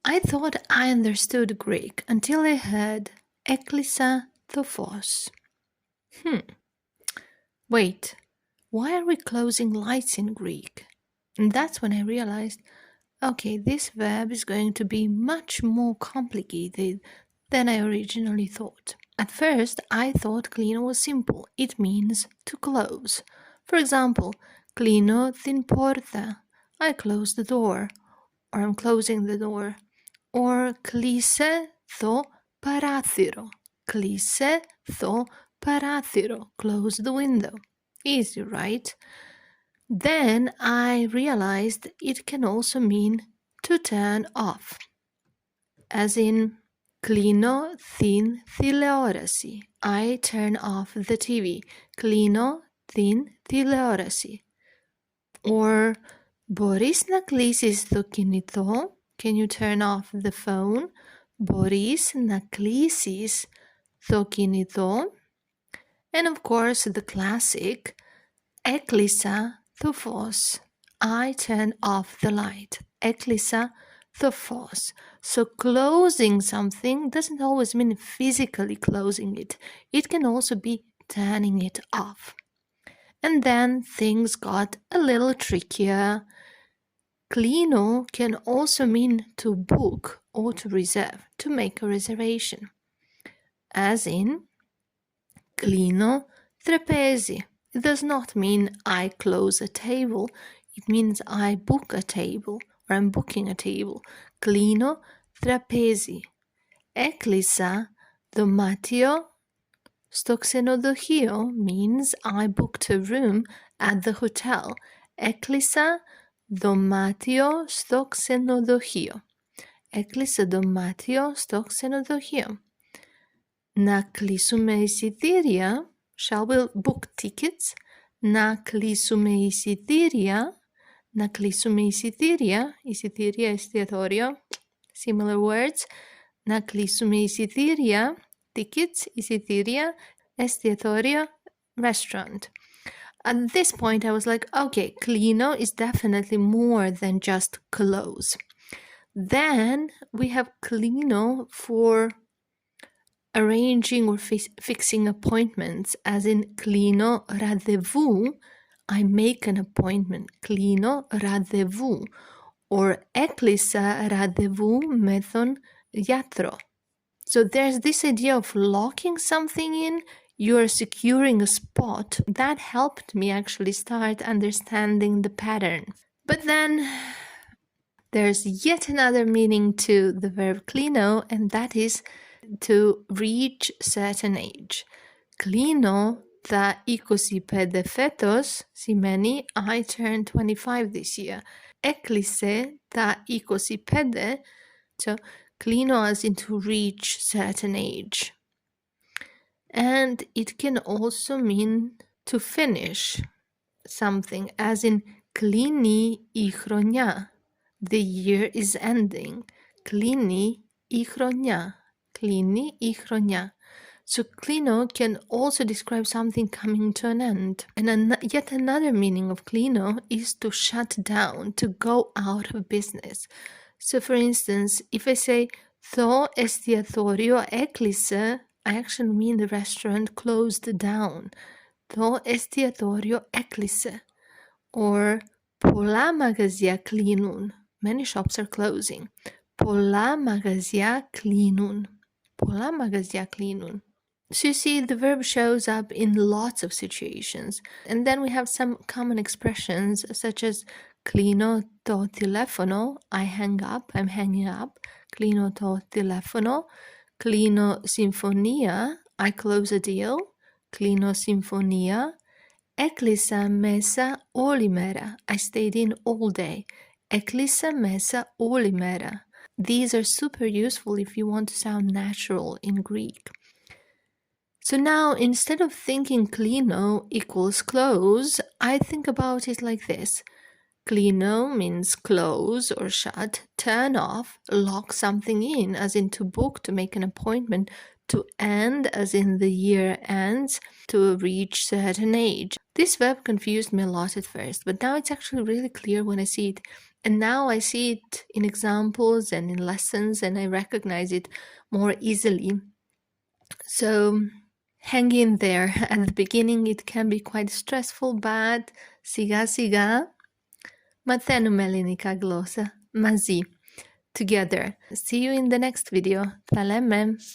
I thought I understood Greek until I heard Eklisa the Phos. Wait, why are we closing lights in Greek? And that's when I realized, okay, this verb is going to be much more complicated than I originally thought. At first, I thought Kleino was simple. It means to close. For example, Kleino την porta. I close the door. Or I'm closing the door. Or κλείσε το παράθυρο. Κλείσε το παράθυρο. Close the window. Easy, right? Then I realized it can also mean to turn off. As in, κλείνω την τηλεόραση. I turn off the TV. Κλείνω την τηλεόραση. Or, μπορείς να κλείσεις το κινητό? Can you turn off the phone? Μπορείς να κλείσεις το κινητό? And of course, the classic, έκλεισα το φως. I turn off the light. έκλεισα το φως. So closing something doesn't always mean physically closing it. It can also be turning it off. And then things got a little trickier. Kleino can also mean to book or to reserve, to make a reservation. As in, κλείνω τραπέζι. It does not mean I close a table. It means I book a table or I'm booking a table. Κλείνω τραπέζι. Έκλεισα δωμάτιο στο ξενοδοχείο means I booked a room at the hotel. Έκλεισα δωμάτιο στο ξενοδοχείο. Έκλεισα δωμάτιο στο ξενοδοχείο. Να κλείσουμε εισιτήρια. Shall we book tickets? Να κλείσουμε εισιτήρια. Να κλείσουμε εισιτήρια. Εισιτήρια, εστιατόριο. Similar words. Να κλείσουμε εισιτήρια. Tickets, εισιτήρια, εστιατόριο, restaurant. At this point, I was like, okay, κλείνω is definitely more than just close. Then we have κλείνω for arranging or fixing appointments, as in κλείνω ραντεβού, I make an appointment. κλείνω ραντεβού. Or έκλεισα ραντεβού με τον γιατρό. So there's this idea of locking something in, you're securing a spot. That helped me actually start understanding the pattern. But then there's yet another meaning to the verb κλείνω, and that is to reach certain age. Κλείνω τα 25 φέτος σημαίνει I turned 25 this year. Έκλεισε τα 25, so κλείνω as in to reach certain age. And it can also mean to finish something, as in κλείνει η χρονιά. The year is ending. Κλείνει η χρονιά. Κλείνει η χρονιά. So κλείνω can also describe something coming to an end. And yet another meaning of κλείνω is to shut down, to go out of business. So for instance, if I say το εστιατόριο έκλεισε, I actually mean the restaurant closed down. Το εστιατόριο έκλεισε. Or πολλά μαγαζιά κλείνουν. Many shops are closing. Πολλά μαγαζιά κλείνουν. Πολλά μαγαζιά κλείνουν. So you see, the verb shows up in lots of situations. And then we have some common expressions such as κλείνω το τηλέφωνο, I hang up, I'm hanging up. Κλείνω το τηλέφωνο. Κλείνω συμφωνία, I close a deal. Κλείνω συμφωνία. Έκλεισα μέσα όλη μέρα, I stayed in all day. Έκλεισα μέσα όλη μέρα. These are super useful if you want to sound natural in Greek. So now, instead of thinking κλείνω equals close, I think about it like this. Κλείνω means close or shut, turn off, lock something in, as in to book, to make an appointment, to end, as in the year ends, to reach certain age. This verb confused me a lot at first, but now it's actually really clear when I see it. And now I see it in examples and in lessons, and I recognize it more easily. So hang in there. At the beginning, it can be quite stressful, but siga siga, matenu melinika glosa, mazi, together. See you in the next video. Talemme.